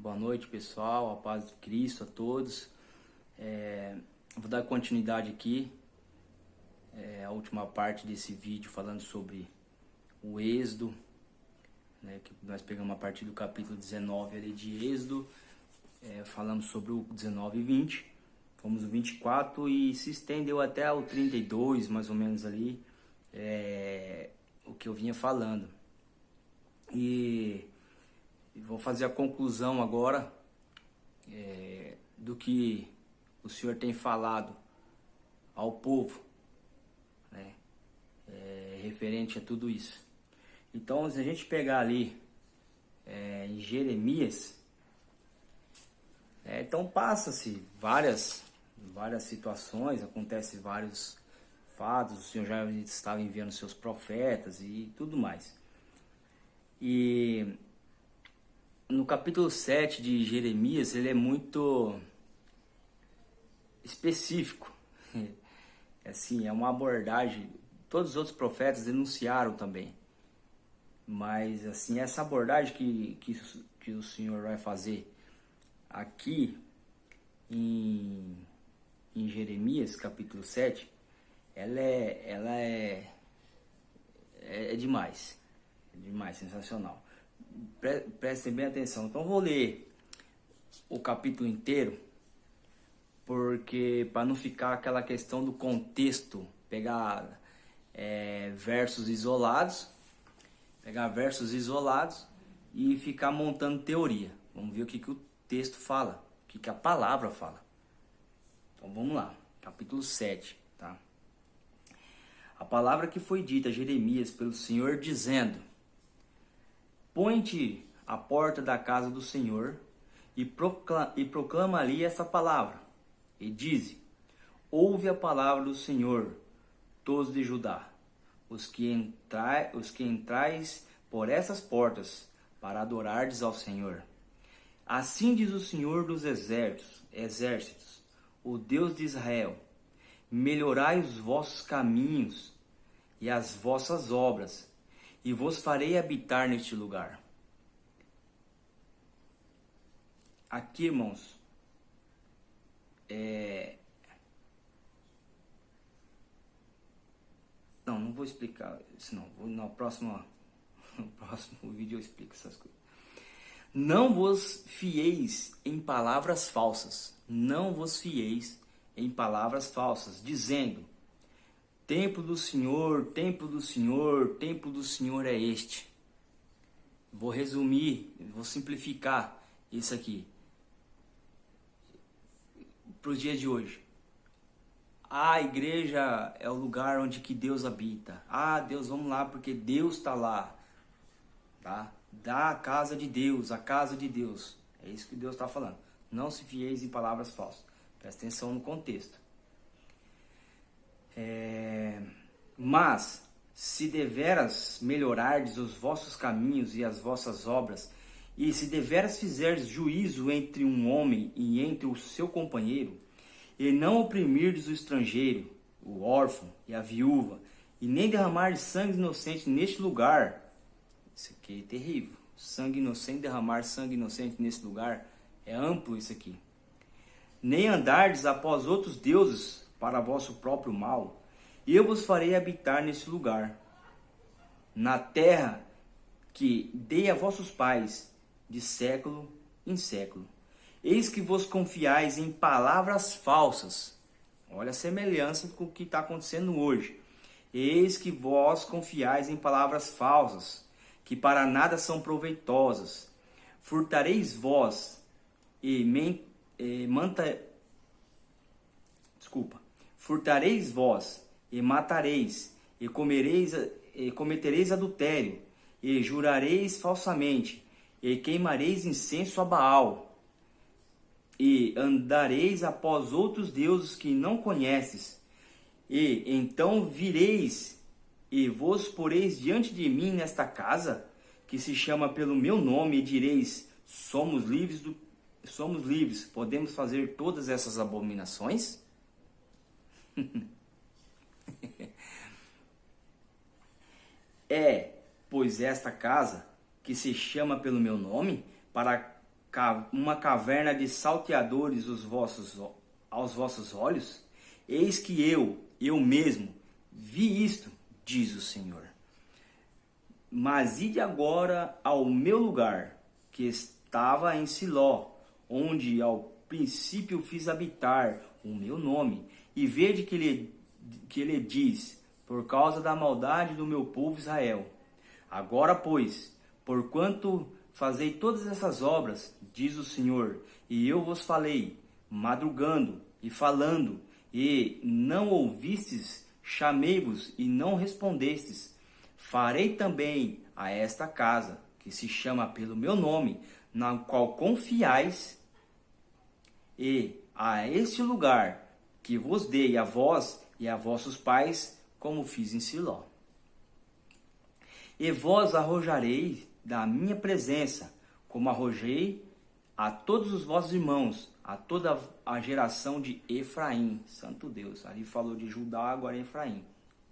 Boa noite, pessoal, a paz de Cristo a todos. Vou dar continuidade aqui, a última parte desse vídeo falando sobre o Êxodo, né, que nós pegamos a partir do capítulo 19 ali de Êxodo, falamos sobre o 19 e 20, fomos no 24 e se estendeu até o 32, mais ou menos ali, o que eu vinha falando. E vou fazer a conclusão agora do que o Senhor tem falado ao povo, né, referente a tudo isso. Então, se a gente pegar ali em Jeremias, então passa-se várias situações, acontecem vários fatos, o Senhor já estava enviando seus profetas e tudo mais. E no capítulo 7 de Jeremias, ele é muito específico. Assim, é uma abordagem, todos os outros profetas denunciaram também. Mas assim, essa abordagem que o Senhor vai fazer aqui em Jeremias, capítulo 7, ela é demais. É demais, sensacional. Prestem bem atenção. Então vou ler o capítulo inteiro, porque para não ficar aquela questão do contexto, pegar versos isolados e ficar montando teoria. Vamos ver o que o texto fala, o que a palavra fala. Então vamos lá, capítulo 7, tá? A palavra que foi dita a Jeremias pelo Senhor dizendo: põe-te à porta da casa do Senhor e proclama ali essa palavra. E dize: ouve a palavra do Senhor, todos de Judá, os que entrais por essas portas, para adorardes ao Senhor. Assim diz o Senhor dos exércitos, o Deus de Israel: melhorai os vossos caminhos e as vossas obras, e vos farei habitar neste lugar. Aqui, irmãos, não vou explicar isso não. No próximo vídeo eu explico essas coisas. Não vos fieis em palavras falsas. Não vos fieis em palavras falsas, dizendo: templo do Senhor, templo do Senhor, templo do Senhor é este. Vou resumir, vou simplificar isso aqui para os dias de hoje. A igreja é o lugar onde que Deus habita. Deus, vamos lá porque Deus está lá, tá? Da casa de Deus, a casa de Deus. É isso que Deus está falando. Não se fieis em palavras falsas. Presta atenção no contexto. Mas, se deveras melhorardes os vossos caminhos e as vossas obras, e se deveras fizerdes juízo entre um homem e entre o seu companheiro, e não oprimirdes o estrangeiro, o órfão e a viúva, e nem derramardes sangue inocente neste lugar. Isso aqui é terrível. Sangue inocente, derramar sangue inocente nesse lugar, é amplo isso aqui. Nem andardes após outros deuses para vosso próprio mal, e eu vos farei habitar nesse lugar, na terra que dei a vossos pais, de século em século. Eis que vos confiais em palavras falsas. Olha a semelhança com o que está acontecendo hoje. Eis que vós confiais em palavras falsas, que para nada são proveitosas. Furtareis vós furtareis vós e matareis, e cometereis adultério, e jurareis falsamente, e queimareis incenso a Baal, e andareis após outros deuses que não conheces, e então vireis e vos poreis diante de mim nesta casa, que se chama pelo meu nome, e direis: somos livres, podemos fazer todas essas abominações? Pois esta casa, que se chama pelo meu nome, para uma caverna de salteadores aos vossos olhos? Eis que eu mesmo, vi isto, diz o Senhor. Mas ide agora ao meu lugar, que estava em Siló, onde ao princípio fiz habitar o meu nome, e vede que ele diz, por causa da maldade do meu povo Israel. Agora, pois, porquanto fazei todas essas obras, diz o Senhor, e eu vos falei, madrugando e falando, e não ouvistes, chamei-vos e não respondestes, farei também a esta casa, que se chama pelo meu nome, na qual confiais, e a este lugar que vos dei a vós e a vossos pais, como fiz em Siló. E vós arrojarei da minha presença, como arrojei a todos os vossos irmãos, a toda a geração de Efraim. Santo Deus, ali falou de Judá, agora é Efraim.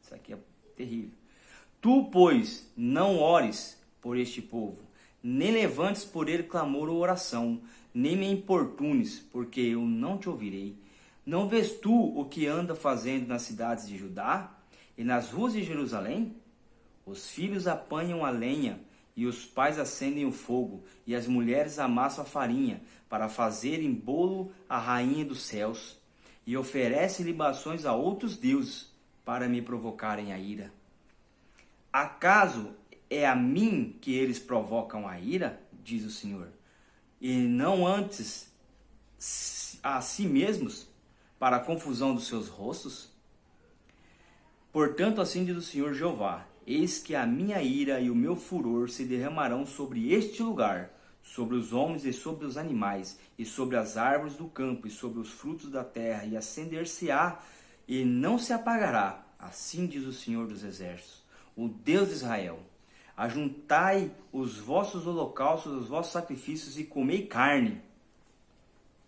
Isso aqui é terrível. Tu, pois, não ores por este povo, nem levantes por ele clamor ou oração, nem me importunes, porque eu não te ouvirei. Não vês tu o que anda fazendo nas cidades de Judá e nas ruas de Jerusalém? Os filhos apanham a lenha, e os pais acendem o fogo, e as mulheres amassam a farinha, para fazerem bolo à rainha dos céus, e oferecem libações a outros deuses, para me provocarem a ira. Acaso é a mim que eles provocam a ira, diz o Senhor, e não antes a si mesmos, para a confusão dos seus rostos? Portanto, assim diz o Senhor Jeová, eis que a minha ira e o meu furor se derramarão sobre este lugar, sobre os homens e sobre os animais, e sobre as árvores do campo, e sobre os frutos da terra, e acender-se-á, e não se apagará, assim diz o Senhor dos Exércitos, o Deus de Israel. Ajuntai os vossos holocaustos, os vossos sacrifícios, e comei carne.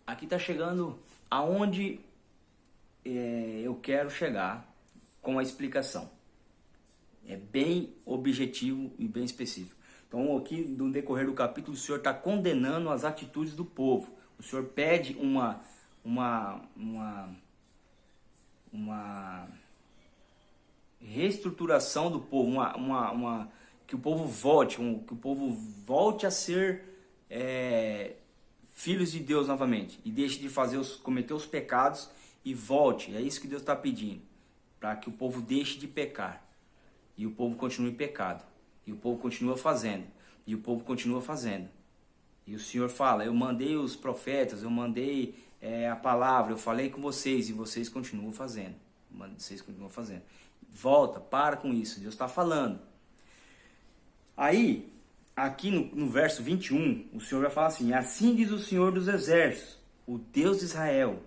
Aqui está chegando aonde eu quero chegar com a explicação. É bem objetivo e bem específico. Então, aqui no decorrer do capítulo, o Senhor está condenando as atitudes do povo. O Senhor pede uma reestruturação do povo, que o povo volte a ser filhos de Deus novamente e deixe de cometer os pecados e volte. É isso que Deus está pedindo, para que o povo deixe de pecar. E o povo continue em pecado. E o povo continua fazendo. E o povo continua fazendo. E o Senhor fala, eu mandei os profetas, eu mandei a palavra, eu falei com vocês, e vocês continuam fazendo. Vocês continuam fazendo. Volta, para com isso, Deus está falando. Aí, aqui no verso 21, o Senhor vai falar assim, assim diz o Senhor dos Exércitos, o Deus de Israel,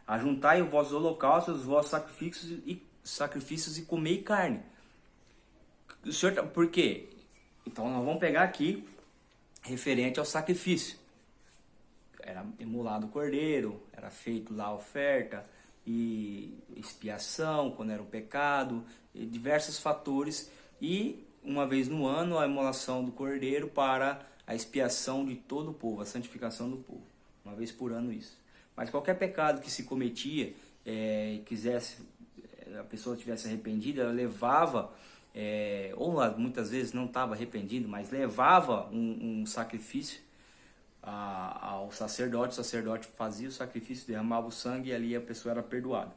ajuntai os vossos holocaustos, os vossos sacrifícios e comei carne. O Senhor, por quê? Então nós vamos pegar aqui referente ao sacrifício. Era emulado o cordeiro, era feito lá a oferta e expiação quando era o pecado, e diversos fatores, e uma vez no ano a imolação do cordeiro para a expiação de todo o povo, a santificação do povo, uma vez por ano isso. Mas qualquer pecado que se cometia, a pessoa tivesse arrependida, ela levava, ou muitas vezes não estava arrependido, mas levava um sacrifício ao sacerdote. O sacerdote fazia o sacrifício, derramava o sangue e ali a pessoa era perdoada.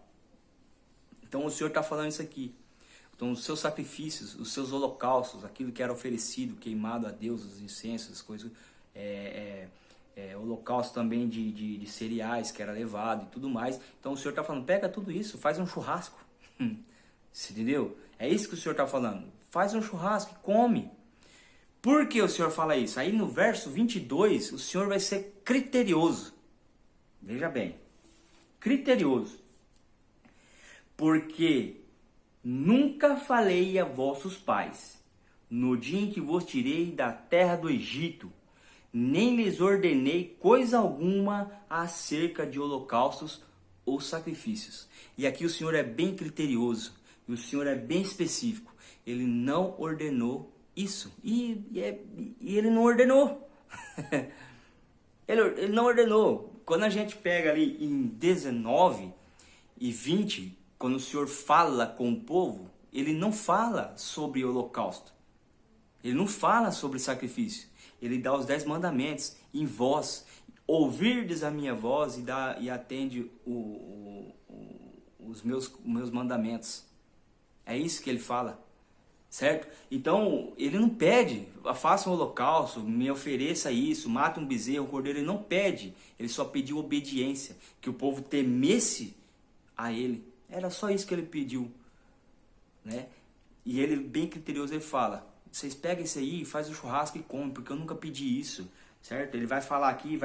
Então o Senhor está falando isso aqui. Então os seus sacrifícios, os seus holocaustos, aquilo que era oferecido, queimado a Deus, os incensos, as coisas, holocausto também de cereais que era levado e tudo mais. Então o Senhor está falando, pega tudo isso, faz um churrasco. Você entendeu? É isso que o Senhor está falando. Faz um churrasco e come. Por que o Senhor fala isso? Aí no verso 22, o Senhor vai ser criterioso. Veja bem. Criterioso. Porque nunca falei a vossos pais, no dia em que vos tirei da terra do Egito, nem lhes ordenei coisa alguma acerca de holocaustos ou sacrifícios. E aqui o Senhor é bem criterioso. E o Senhor é bem específico. Ele não ordenou isso. E ele não ordenou. Ele não ordenou. Quando a gente pega ali em 19 e 20, quando o Senhor fala com o povo, ele não fala sobre holocausto. Ele não fala sobre sacrifício. Ele dá os 10 mandamentos em vós. Ouvirdes a minha voz e atende os meus mandamentos. É isso que ele fala. Certo? Então, ele não pede, faça um holocausto, me ofereça isso, mata um bezerro, um cordeiro. Ele não pede, ele só pediu obediência, que o povo temesse a ele. Era só isso que ele pediu, né? E ele, bem criterioso, ele fala, vocês pegam isso aí, faz o churrasco e comem, porque eu nunca pedi isso, certo? Ele vai falar aqui,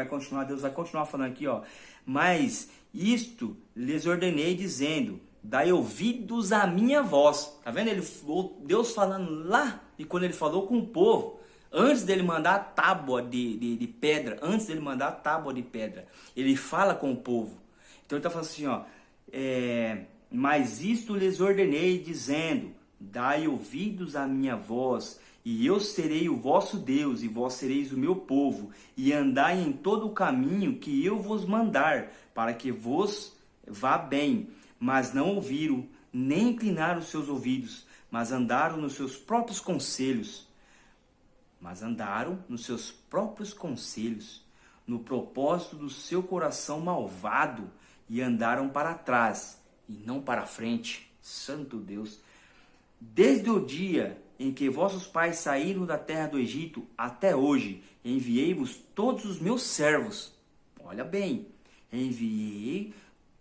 Deus vai continuar falando aqui, ó. Mas isto lhes ordenei dizendo, dai ouvidos à minha voz. Tá vendo? Deus falando lá, e quando ele falou com o povo, antes dele mandar a tábua de pedra, ele fala com o povo. Então ele está falando assim, ó, mas isto lhes ordenei dizendo, dai ouvidos à minha voz, e eu serei o vosso Deus, e vós sereis o meu povo, e andai em todo o caminho que eu vos mandar, para que vos vá bem. Mas não ouviram, nem inclinaram os seus ouvidos, mas andaram nos seus próprios conselhos. No propósito do seu coração malvado, e andaram para trás, e não para frente. Santo Deus! Desde o dia em que vossos pais saíram da terra do Egito, até hoje, enviei-vos todos os meus servos. Olha bem, enviei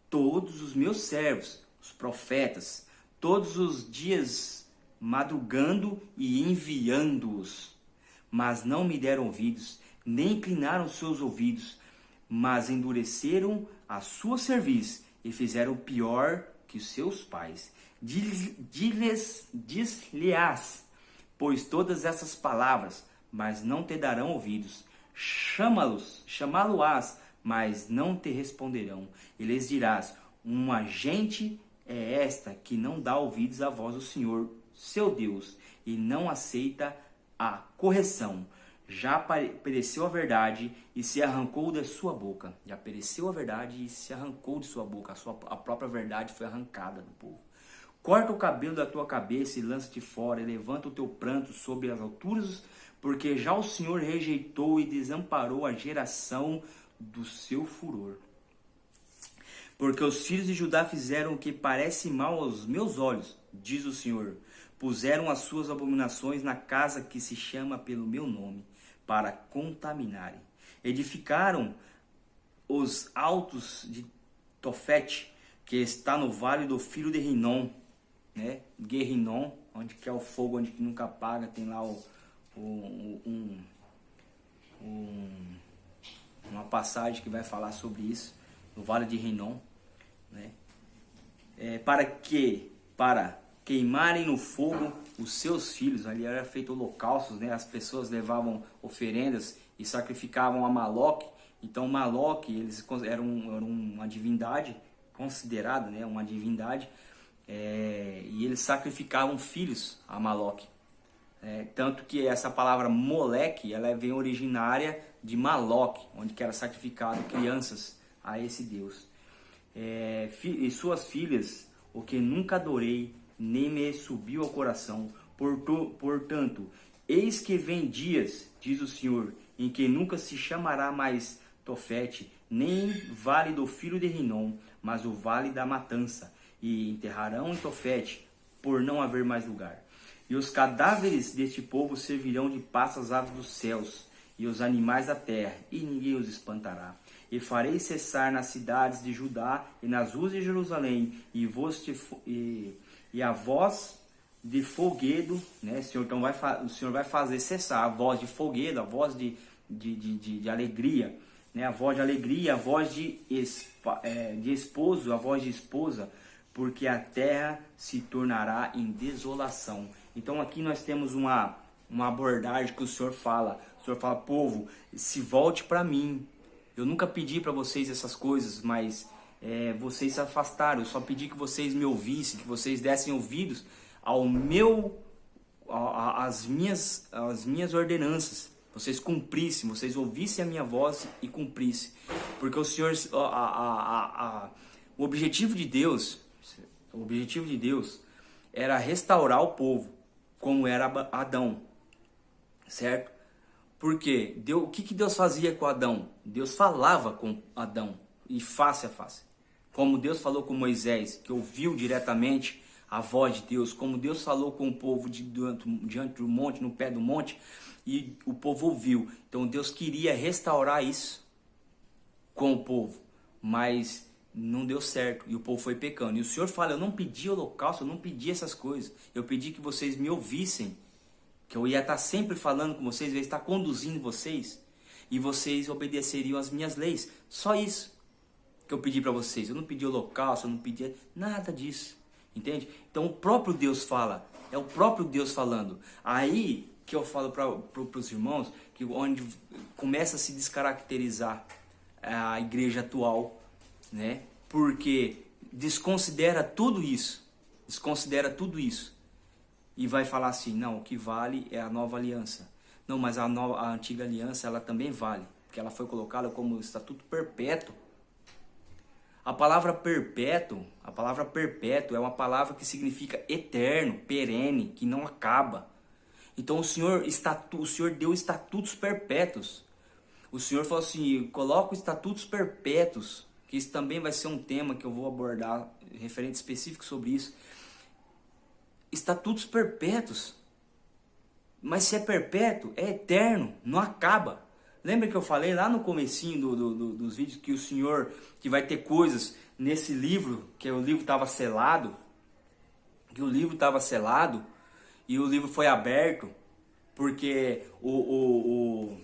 todos os meus servos, os profetas, todos os dias madrugando e enviando-os. Mas não me deram ouvidos, nem inclinaram seus ouvidos, mas endureceram a sua cerviz e fizeram pior que os seus pais. Diz-lhes, pois todas essas palavras, mas não te darão ouvidos. Chamá-lo-ás, mas não te responderão. E lhes dirás, uma gente é esta que não dá ouvidos à voz do Senhor, seu Deus, e não aceita a correção. Já pereceu a verdade e se arrancou da sua boca. Já pereceu a verdade e se arrancou de sua boca. A própria verdade foi arrancada do povo. Corta o cabelo da tua cabeça e lança-te fora, e levanta o teu pranto sobre as alturas, porque já o Senhor rejeitou e desamparou a geração do seu furor. Porque os filhos de Judá fizeram o que parece mal aos meus olhos, diz o Senhor. Puseram as suas abominações na casa que se chama pelo meu nome, para contaminarem. Edificaram os altos de Tofete, que está no vale do filho de Rinom, né? Guerrinom, onde que é o fogo, onde que nunca apaga, tem lá uma passagem que vai falar sobre isso, no vale de Rinom, né? Para queimarem no fogo os seus filhos. Ali era feito holocaustos, né? As pessoas levavam oferendas e sacrificavam a Maloque. Então Maloque, eles eram uma divindade considerada, né? Uma divindade, e eles sacrificavam filhos a Maloque. Tanto que essa palavra Moleque, ela vem originária de Maloque, onde que era sacrificado crianças a esse Deus. E suas filhas, o que nunca adorei, nem me subiu ao coração. Portanto, eis que vem dias, diz o Senhor, em que nunca se chamará mais Tofete, nem vale do filho de Rinom, mas o vale da matança, e enterrarão em Tofete, por não haver mais lugar. E os cadáveres deste povo servirão de pasto às aves dos céus, e os animais da terra, e ninguém os espantará. E farei cessar nas cidades de Judá e nas ruas de Jerusalém, e a voz de folguedo, né? Então o Senhor vai fazer cessar a voz de folguedo, a voz de alegria, né? A voz de alegria, a voz de esposo, a voz de esposa, porque a terra se tornará em desolação. Então aqui nós temos uma abordagem que o Senhor fala. O Senhor fala, povo, se volte para mim. Eu nunca pedi para vocês essas coisas, mas vocês se afastaram. Eu só pedi que vocês me ouvissem, que vocês dessem ouvidos às minhas ordenanças. vocês cumprissem, vocês ouvissem a minha voz e cumprissem. Porque o Senhor, o objetivo de Deus era restaurar o povo, como era Adão, certo? Porque o que Deus fazia com Adão? Deus falava com Adão, e face a face. Como Deus falou com Moisés, que ouviu diretamente a voz de Deus, como Deus falou com o povo diante do monte, no pé do monte, e o povo ouviu. Então Deus queria restaurar isso com o povo, mas não deu certo, e o povo foi pecando. E o Senhor fala, eu não pedi holocausto, eu não pedi essas coisas, eu pedi que vocês me ouvissem, que eu ia estar sempre falando com vocês, eu ia estar conduzindo vocês, e vocês obedeceriam às minhas leis. Só isso que eu pedi para vocês. Eu não pedi holocausto, eu não pedi nada disso, entende? Então o próprio Deus fala, é o próprio Deus falando. Aí que eu falo para os irmãos, que onde começa a se descaracterizar a igreja atual, né? Porque desconsidera tudo isso, e vai falar assim, não, o que vale é a nova aliança. Não, mas a antiga aliança, ela também vale, porque ela foi colocada como estatuto perpétuo. A palavra perpétuo é uma palavra que significa eterno, perene, que não acaba. Então o Senhor deu estatutos perpétuos. O Senhor falou assim, coloca estatutos perpétuos, que isso também vai ser um tema que eu vou abordar, referente específico sobre isso. Estatutos perpétuos. Mas se é perpétuo, é eterno, não acaba. Lembra que eu falei lá no comecinho dos vídeos que o Senhor, que vai ter coisas nesse livro, que o livro estava selado, e o livro foi aberto, porque o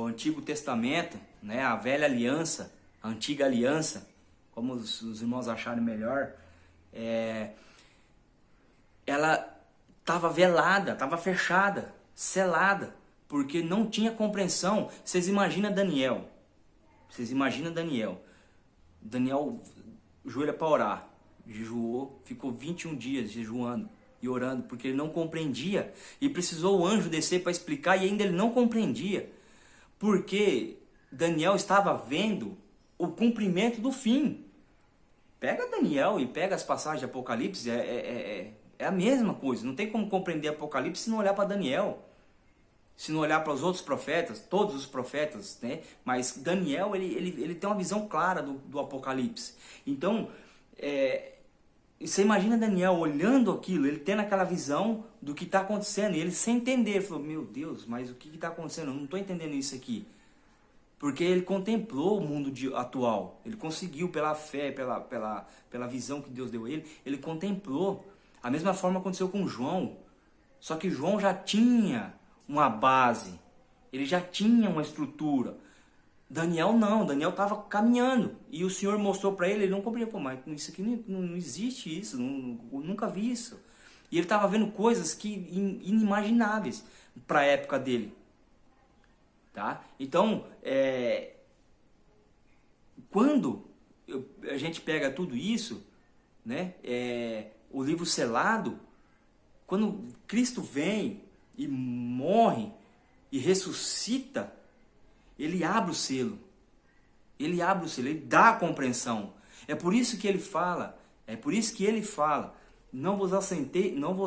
Antigo Testamento, né, a velha aliança, a antiga aliança, como os irmãos acharem melhor, ela estava velada, estava fechada, selada, porque não tinha compreensão. Vocês imaginam Daniel. Daniel joelha para orar, jejuou, ficou 21 dias jejuando e orando, porque ele não compreendia, e precisou o anjo descer para explicar, e ainda ele não compreendia, porque Daniel estava vendo o cumprimento do fim. Pega Daniel e pega as passagens de Apocalipse, é a mesma coisa. Não tem como compreender Apocalipse se não olhar para Daniel, se não olhar para os outros profetas, todos os profetas, né? Mas Daniel, ele tem uma visão clara do Apocalipse. Então, você imagina Daniel olhando aquilo, ele tendo aquela visão do que está acontecendo, e ele sem entender, ele falou, meu Deus, mas o que está acontecendo? Eu não estou entendendo isso aqui. Porque ele contemplou o mundo atual, ele conseguiu pela fé, pela visão que Deus deu a ele contemplou. A mesma forma aconteceu com João, só que João já tinha uma base, ele já tinha uma estrutura. Daniel não, Daniel estava caminhando, e o Senhor mostrou para ele não compreendeu, pô, mas isso aqui não existe isso, nunca vi isso. E ele estava vendo coisas inimagináveis para a época dele. Tá? Então, quando a gente pega tudo isso, né, o livro selado, quando Cristo vem e morre e ressuscita, ele abre o selo, ele dá a compreensão. É por isso que ele fala, não vos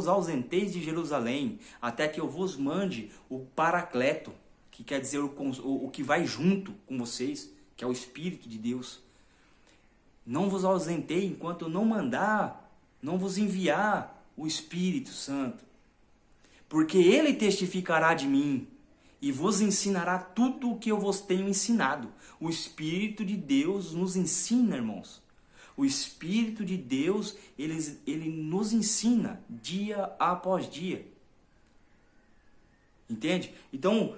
ausenteis de Jerusalém, até que eu vos mande o Paracleto, que quer dizer o que vai junto com vocês, que é o Espírito de Deus. Não vos ausentei enquanto eu não mandar, não vos enviar o Espírito Santo. Porque ele testificará de mim e vos ensinará tudo o que eu vos tenho ensinado. O Espírito de Deus nos ensina, irmãos. O Espírito de Deus, ele nos ensina dia após dia. Entende? Então,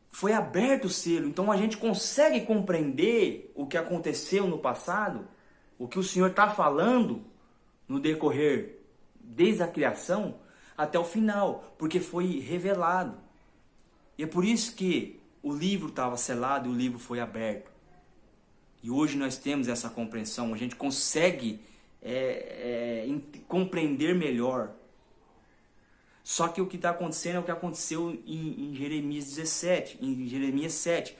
foi aberto o selo, então a gente consegue compreender o que aconteceu no passado, o que o Senhor está falando no decorrer, desde a criação até o final, porque foi revelado. E é por isso que o livro estava selado e o livro foi aberto. E hoje nós temos essa compreensão, a gente consegue compreender melhor. Só que o que está acontecendo é o que aconteceu em Jeremias 17, em Jeremias 7.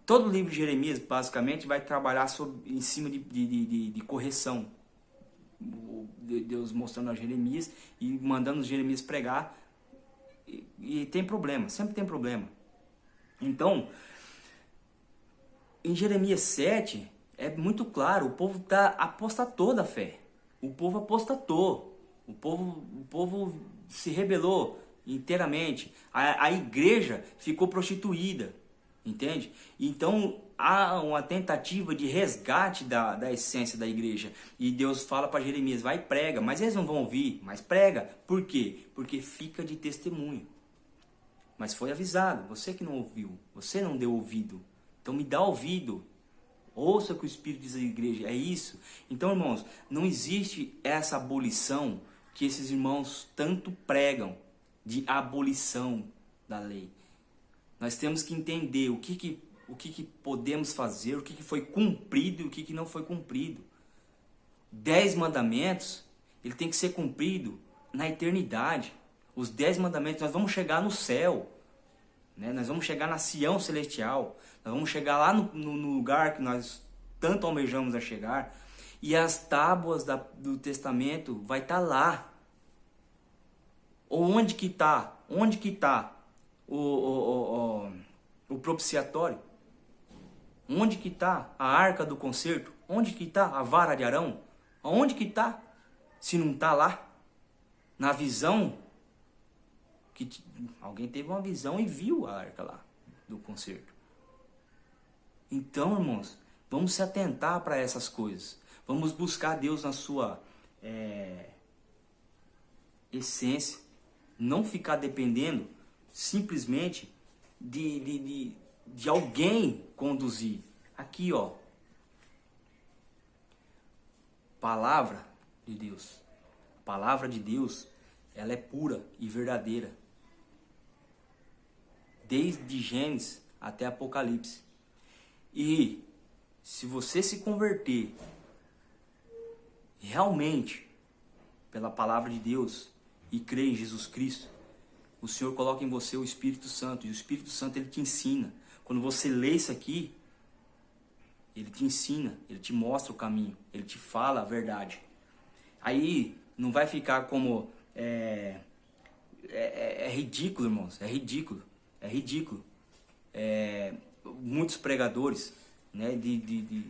Todo o livro de Jeremias, basicamente, vai trabalhar em cima de correção. Deus mostrando a Jeremias e mandando os Jeremias pregar. E tem problema, sempre tem problema. Então, em Jeremias 7, é muito claro, o povo apostatou da fé. O povo apostatou. O povo se rebelou inteiramente. A igreja ficou prostituída. Entende? Então há uma tentativa de resgate da essência da igreja. E Deus fala para Jeremias, vai e prega. Mas eles não vão ouvir, mas prega. Por quê? Porque fica de testemunho. Mas foi avisado, você que não ouviu, você não deu ouvido. Então me dá ouvido. Ouça o que o Espírito diz à igreja, é isso. Então, irmãos, não existe essa abolição que esses irmãos tanto pregam, de abolição da lei. Nós temos que entender o que podemos fazer, o que foi cumprido e o que não foi cumprido. 10 mandamentos, ele tem que ser cumprido na eternidade. Os 10 mandamentos, nós vamos chegar no céu, né? Nós vamos chegar na Sião celestial, nós vamos chegar lá no lugar que nós tanto almejamos a chegar, e as tábuas do testamento vai estar lá. Onde que está? Onde que está o propiciatório? Onde que está a arca do concerto? Onde que está a vara de Arão? Onde que está? Se não está lá, na visão, que alguém teve uma visão e viu a arca lá do concerto. Então, irmãos, vamos se atentar para essas coisas. Vamos buscar Deus na sua essência. Não ficar dependendo simplesmente de alguém conduzir. Aqui, ó. Palavra de Deus. A palavra de Deus, ela é pura e verdadeira. Desde Gênesis até Apocalipse. E se você se converter realmente pela palavra de Deus e crer em Jesus Cristo, o Senhor coloca em você o Espírito Santo. E o Espírito Santo, ele te ensina. Quando você lê isso aqui, ele te ensina, ele te mostra o caminho, ele te fala a verdade. Aí não vai ficar como... É ridículo, irmãos, é ridículo. É ridículo. Muitos pregadores, né, de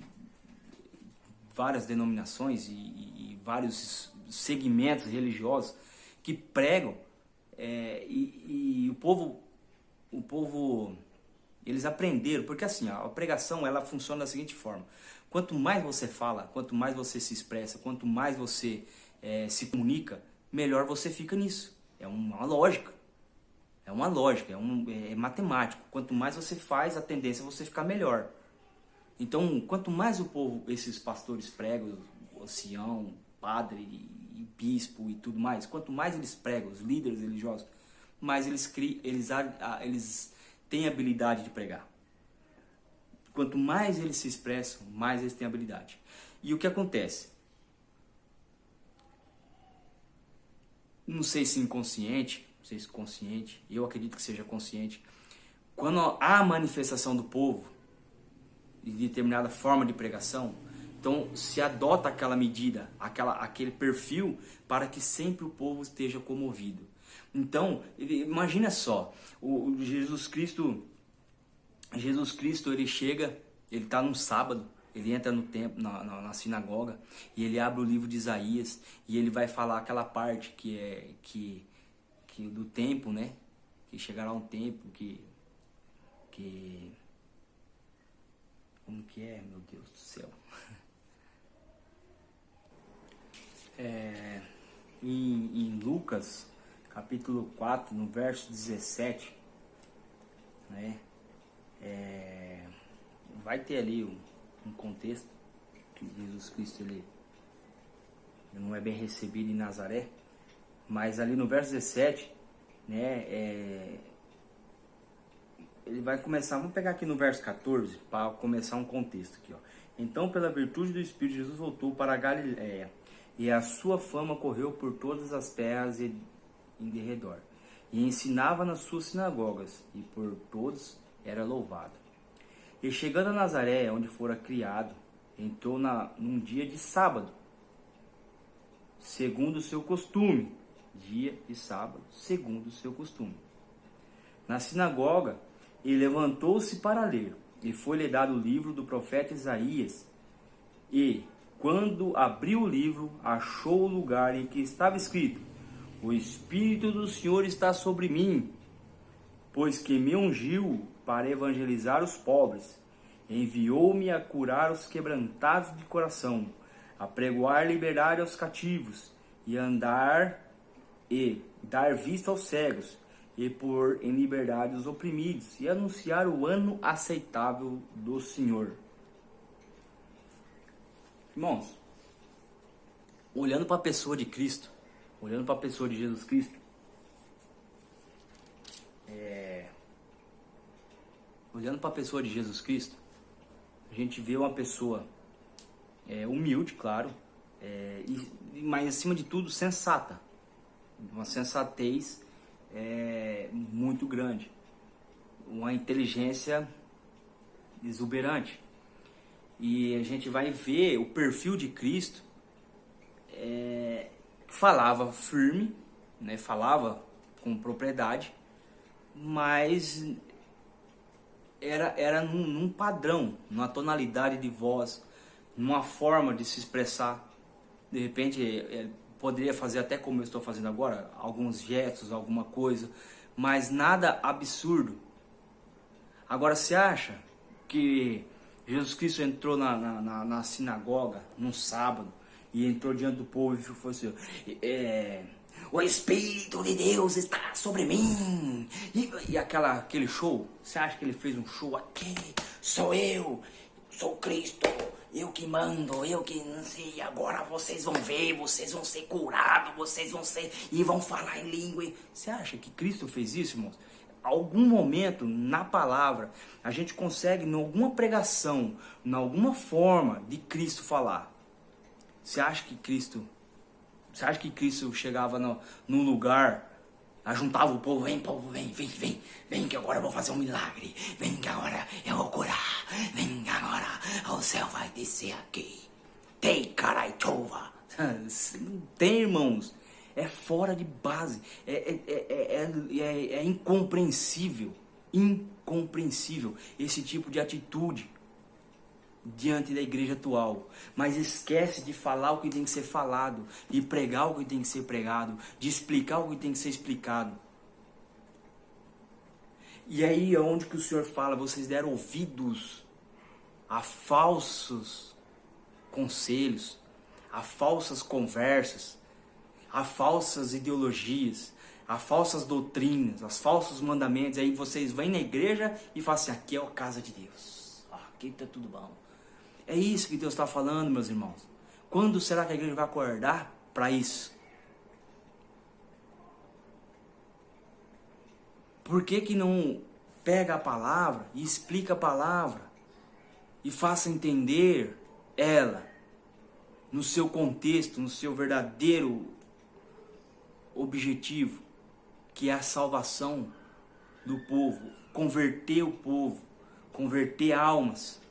várias denominações e vários segmentos religiosos que pregam, e o povo, eles aprenderam, porque assim, a pregação, ela funciona da seguinte forma: quanto mais você fala, quanto mais você se expressa, quanto mais você se comunica, melhor você fica nisso. É uma lógica. É uma lógica, é matemático. Quanto mais você faz, a tendência é você ficar melhor. Então, quanto mais o povo, esses pastores pregam, ancião, padre e bispo e tudo mais, quanto mais eles pregam, os líderes religiosos, mais eles têm habilidade de pregar. Quanto mais eles se expressam, mais eles têm habilidade. E o que acontece? Não sei se inconsciente, não sei se consciente, eu acredito que seja consciente. Quando há manifestação do povo de determinada forma de pregação, então se adota aquela medida, aquele perfil, para que sempre o povo esteja comovido. Então, imagina só, o Jesus Cristo, ele chega, ele está num sábado, ele entra no templo, na sinagoga, e ele abre o livro de Isaías, e ele vai falar aquela parte que do tempo, né? Que chegará um tempo que como que é, meu Deus do céu? Em Lucas, capítulo 4, no verso 17, né? Vai ter ali um contexto que Jesus Cristo ele não é bem recebido em Nazaré, mas ali no verso 17, né, ele vai começar, vamos pegar aqui no verso 14 para começar um contexto aqui, ó. Então, pela virtude do Espírito, Jesus voltou para a Galiléia, e a sua fama correu por todas as terras em derredor, e ensinava nas suas sinagogas, e por todos era louvado. E chegando a Nazaré, onde fora criado, entrou num dia de sábado, segundo o seu costume. Dia de sábado, segundo o seu costume. Na sinagoga, ele levantou-se para ler, e foi-lhe dado o livro do profeta Isaías. E, quando abriu o livro, achou o lugar em que estava escrito: O Espírito do Senhor está sobre mim, pois que me ungiu para evangelizar os pobres, enviou-me a curar os quebrantados de coração, a pregoar liberdade aos cativos, e dar vista aos cegos, e pôr em liberdade os oprimidos, e anunciar o ano aceitável do Senhor. Irmãos, olhando para a pessoa de Cristo, olhando para a pessoa de Jesus Cristo, olhando para a pessoa de Jesus Cristo, a gente vê uma pessoa humilde, claro, mas acima de tudo sensata, uma sensatez muito grande, uma inteligência exuberante. E a gente vai ver o perfil de Cristo, falava firme, né, falava com propriedade, mas era num padrão, numa tonalidade de voz, numa forma de se expressar. De repente, poderia fazer até como eu estou fazendo agora, alguns gestos, alguma coisa, mas nada absurdo. Agora, você acha que Jesus Cristo entrou na sinagoga, num sábado, e entrou diante do povo e falou assim: o Espírito de Deus está sobre mim. E aquele show, você acha que ele fez um show aqui? Sou eu, sou Cristo, eu que mando, eu que não sei, agora vocês vão ver, vocês vão ser curados, vocês vão ser, e vão falar em língua. Você acha que Cristo fez isso, irmãos? Algum momento na palavra a gente consegue, em alguma pregação, em alguma forma de Cristo falar? Você acha que Cristo chegava num lugar, ajuntava o povo: vem povo, vem que agora eu vou fazer um milagre, vem que agora eu vou curar, vem que agora o céu vai descer aqui, tem carai chova? Não tem, irmãos. É fora de base, é incompreensível esse tipo de atitude diante da igreja atual. Mas esquece de falar o que tem que ser falado, de pregar o que tem que ser pregado, de explicar o que tem que ser explicado. E aí é onde que o Senhor fala: vocês deram ouvidos a falsos conselhos, a falsas conversas, a falsas ideologias, a falsas doutrinas, as falsos mandamentos. Aí vocês vêm na igreja e falam assim: aqui é a casa de Deus, aqui está tudo bom. É isso que Deus está falando, meus irmãos. Quando será que a igreja vai acordar para isso? Por que não pega a palavra e explica a palavra e faça entender ela no seu contexto, no seu verdadeiro objetivo, que é a salvação do povo, converter o povo, converter almas,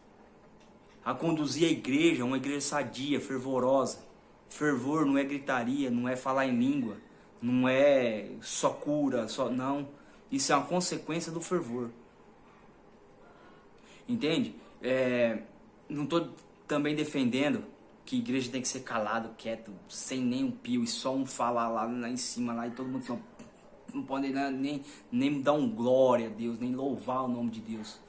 a conduzir a igreja, uma igreja sadia, fervorosa. Fervor não é gritaria, não é falar em língua, não é só cura, não. Isso é uma consequência do fervor. Entende? Não estou também defendendo que a igreja tem que ser calado, quieto, sem nenhum pio, e só um falar lá em cima, lá, e todo mundo não pode nem dar um glória a Deus, nem louvar o nome de Deus.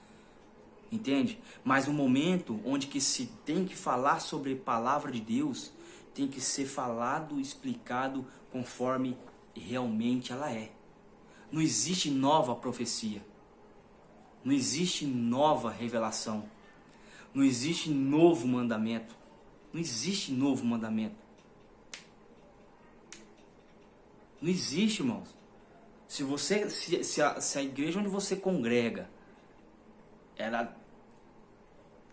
Entende? Mas um momento onde que se tem que falar sobre a palavra de Deus, tem que ser falado, explicado conforme realmente ela é. Não existe nova profecia, não existe nova revelação, não existe novo mandamento, não existe novo mandamento. Não existe, irmãos. Se a igreja onde você congrega, ela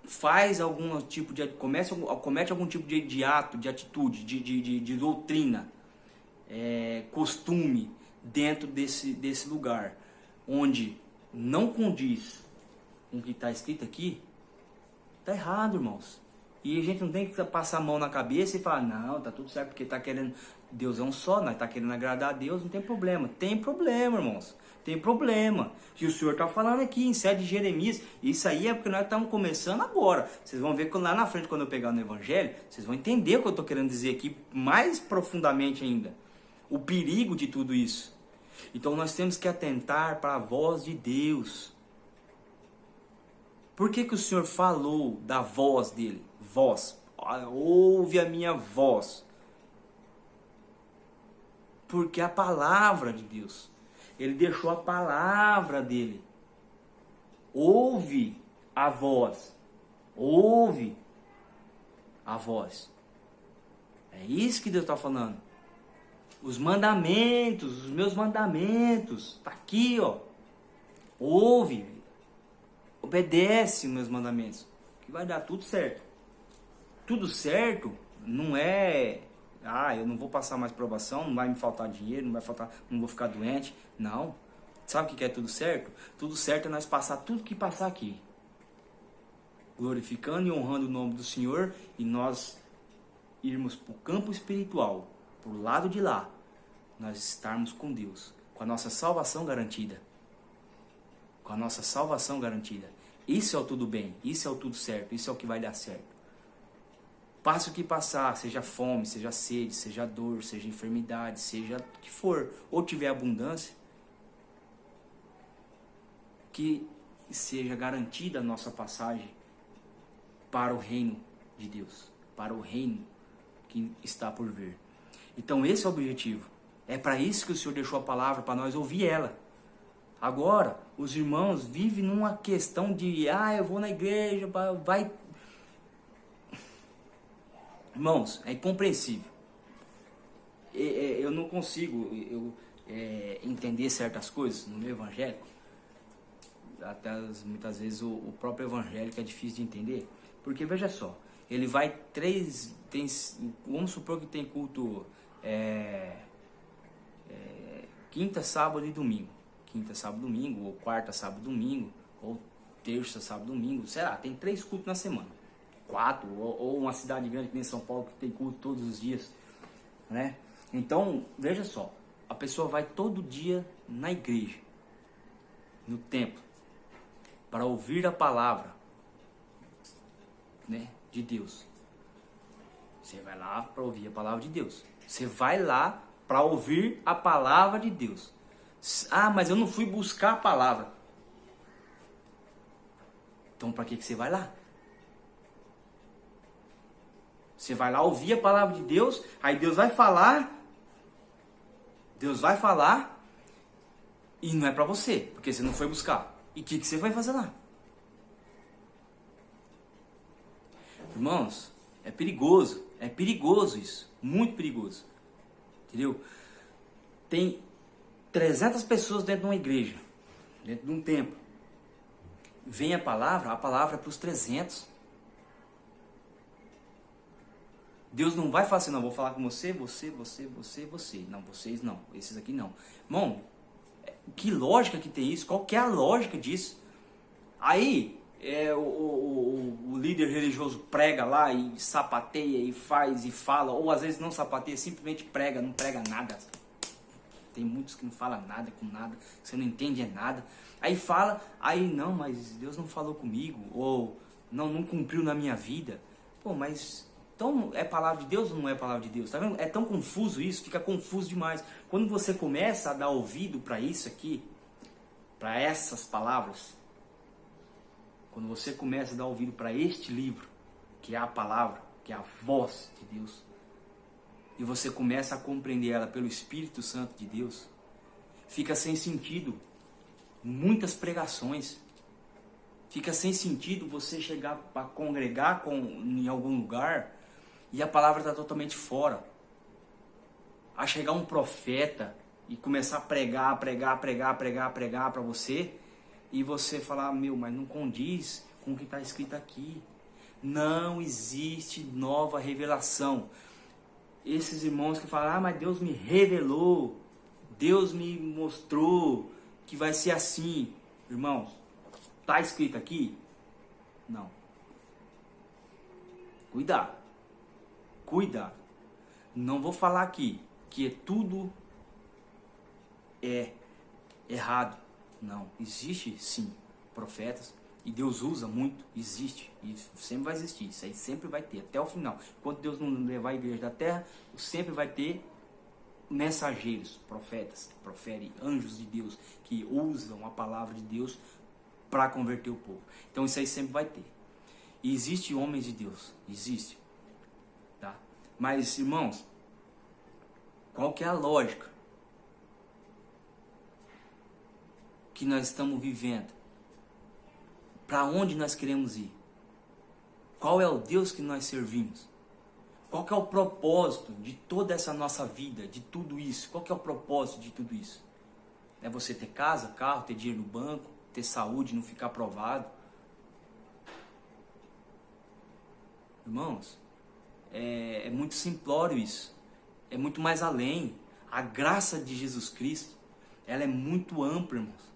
faz algum tipo de, comete algum tipo de ato, de atitude, de doutrina, costume, dentro desse lugar, onde não condiz com o que está escrito aqui, está errado, irmãos. E a gente não tem que passar a mão na cabeça e falar, não, tá tudo certo, porque tá querendo, Deus é um só, nós tá querendo agradar a Deus, não tem problema. Tem problema, irmãos. Tem problema. Que o Senhor tá falando aqui em 7 de Jeremias. Isso aí é porque nós estamos começando agora. Vocês vão ver que lá na frente, quando eu pegar no Evangelho, vocês vão entender o que eu tô querendo dizer aqui mais profundamente ainda. O perigo de tudo isso. Então nós temos que atentar para a voz de Deus. Por que o Senhor falou da voz dele? Voz. Ouve a minha voz. Porque a palavra de Deus. Ele deixou a palavra dele. Ouve a voz. Ouve a voz. É isso que Deus está falando. Os mandamentos, os meus mandamentos. Está aqui, ó. Ouve. Obedece os meus mandamentos. Que vai dar tudo certo. Tudo certo não é... eu não vou passar mais provação, não vai me faltar dinheiro, não vou ficar doente. Não. Sabe o que é tudo certo? Tudo certo é nós passar tudo que passar aqui. Glorificando e honrando o nome do Senhor e nós irmos para o campo espiritual, para o lado de lá, nós estarmos com Deus, com a nossa salvação garantida. Com a nossa salvação garantida. Isso é o tudo bem, isso é o tudo certo, isso é o que vai dar certo. Passe o que passar, seja fome, seja sede, seja dor, seja enfermidade, seja o que for, ou tiver abundância, que seja garantida a nossa passagem para o reino de Deus, para o reino que está por vir. Então esse é o objetivo. É para isso que o Senhor deixou a palavra, para nós ouvir ela. Agora, os irmãos vivem numa questão de, eu vou na igreja, vai... Irmãos, é incompreensível. Eu não consigo entender certas coisas no meu evangélico. Até muitas vezes o próprio evangélico é difícil de entender. Porque veja só, ele vai vamos supor que tem culto quinta, sábado e domingo. Quinta, sábado, domingo, ou quarta, sábado, domingo, ou terça, sábado, domingo. Sei lá, tem 3 cultos na semana. 4, ou uma cidade grande que nem São Paulo, que tem culto todos os dias, né? Então, veja só, a pessoa vai todo dia na igreja, no templo, para ouvir a palavra, né, de Deus. Você vai lá para ouvir a palavra de Deus. Você vai lá para ouvir a palavra de Deus. Mas eu não fui buscar a palavra. Então, para que você vai lá? Você vai lá ouvir a palavra de Deus, aí Deus vai falar, e não é para você, porque você não foi buscar. E o que você vai fazer lá? Irmãos, é perigoso isso, muito perigoso. Entendeu? Tem 300 pessoas dentro de uma igreja, dentro de um templo. Vem a palavra é para os 300. Deus não vai falar assim, não, vou falar com você. Não, vocês não, esses aqui não. Irmão, que lógica que tem isso? Qual que é a lógica disso? Aí, o líder religioso prega lá e sapateia e faz e fala, ou às vezes não sapateia, simplesmente prega, não prega nada. Tem muitos que não falam nada com nada, você não entende nada. Aí fala, não, mas Deus não falou comigo, ou não cumpriu na minha vida. Pô, mas... Então, é palavra de Deus ou não é palavra de Deus? Tá vendo? É tão confuso isso, fica confuso demais. Quando você começa a dar ouvido para isso aqui, para essas palavras, quando você começa a dar ouvido para este livro, que é a palavra, que é a voz de Deus, e você começa a compreender ela pelo Espírito Santo de Deus, fica sem sentido muitas pregações. Fica sem sentido você chegar para congregar em algum lugar e a palavra está totalmente fora. A chegar um profeta e começar a pregar para você, e você falar, mas não condiz com o que está escrito aqui. Não existe nova revelação. Esses irmãos que falam, mas Deus me revelou. Deus me mostrou que vai ser assim. Irmãos, tá escrito aqui? Não. Cuidado. Cuidado. Não vou falar aqui que tudo é errado. Não. Existe sim profetas. E Deus usa muito. Existe. E sempre vai existir. Isso aí sempre vai ter. Até o final. Enquanto Deus não levar a igreja da terra, sempre vai ter mensageiros, profetas, proferem, anjos de Deus, que usam a palavra de Deus para converter o povo. Então isso aí sempre vai ter. E existe homens de Deus, existe, tá? Mas, irmãos, qual que é a lógica que nós estamos vivendo? Para onde nós queremos ir? Qual é o Deus que nós servimos? Qual que é o propósito de toda essa nossa vida, de tudo isso? Qual que é o propósito de tudo isso? É você ter casa, carro, ter dinheiro no banco, ter saúde, não ficar provado? Irmãos, é muito simplório isso. É muito mais além. A graça de Jesus Cristo, ela é muito ampla, irmãos.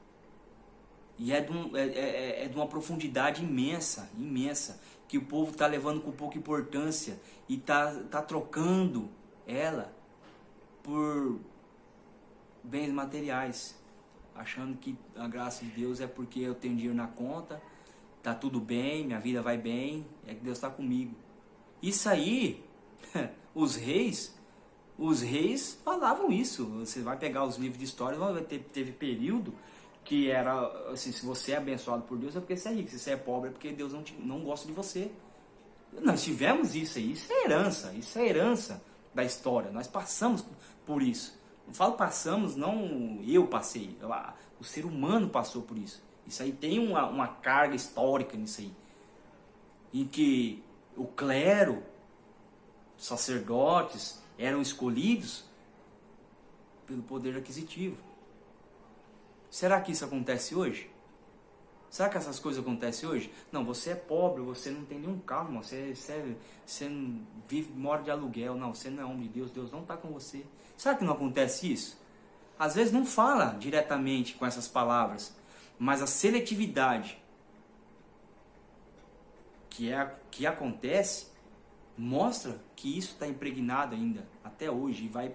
E é de uma profundidade imensa, imensa, que o povo está levando com pouca importância e tá trocando ela por bens materiais, achando que a graça de Deus é porque eu tenho dinheiro na conta, tá tudo bem, minha vida vai bem, é que Deus está comigo. Isso aí, os reis falavam isso. Você vai pegar os livros de história, teve período que era assim: se você é abençoado por Deus é porque você é rico, se você é pobre é porque Deus não gosta de você. Nós tivemos isso aí, isso é herança da história, nós passamos por isso. Não falo passamos, não eu passei, o ser humano passou por isso. Isso aí tem uma carga histórica nisso aí, em que o clero, sacerdotes eram escolhidos pelo poder aquisitivo. Será que isso acontece hoje? Será que essas coisas acontecem hoje? Não, você é pobre, você não tem nenhum carro, irmão, você mora de aluguel. Não, você não é homem de Deus, Deus não está com você. Será que não acontece isso? Às vezes não fala diretamente com essas palavras, mas a seletividade que acontece mostra que isso está impregnado ainda até hoje e vai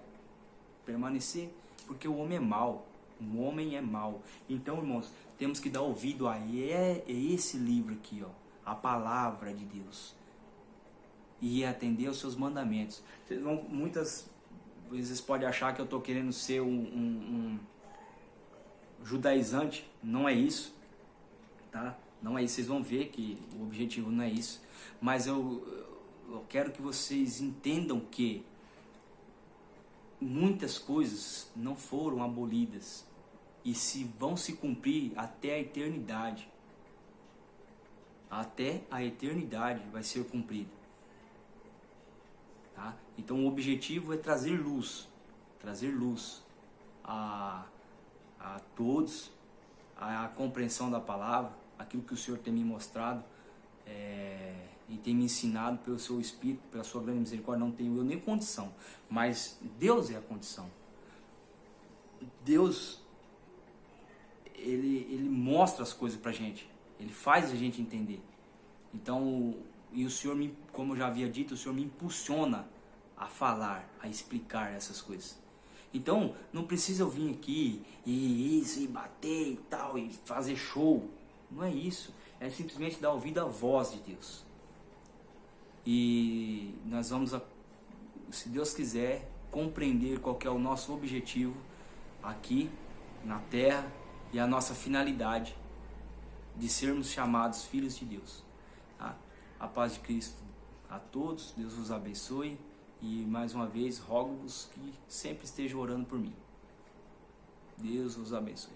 permanecer, porque o homem é mau. O homem é mau. Então, irmãos, temos que dar ouvido a esse livro aqui, ó, a palavra de Deus, e atender aos seus mandamentos. Muitas vezes pode achar que eu estou querendo ser um judaizante. Não é isso, tá? Não é isso. Vocês vão ver que o objetivo não é isso. Mas eu quero que vocês entendam que muitas coisas não foram abolidas e vão se cumprir até a eternidade. Até a eternidade vai ser cumprida. Tá? Então o objetivo é trazer luz a todos, a compreensão da palavra, aquilo que o Senhor tem me mostrado e tem me ensinado pelo seu Espírito, pela sua grande misericórdia. Não tenho eu nem condição, mas Deus é a condição. Deus, ele mostra as coisas pra gente, ele faz a gente entender. Então, e o Senhor, como eu já havia dito, o Senhor me impulsiona a falar, a explicar essas coisas. Então, não precisa eu vir aqui e bater e tal, e fazer show. Não é isso. É simplesmente dar ouvido à voz de Deus. E nós vamos, se Deus quiser, compreender qual que é o nosso objetivo aqui na terra e a nossa finalidade de sermos chamados filhos de Deus. Tá? A paz de Cristo a todos, Deus vos abençoe. E mais uma vez rogo-vos que sempre estejam orando por mim. Deus vos abençoe.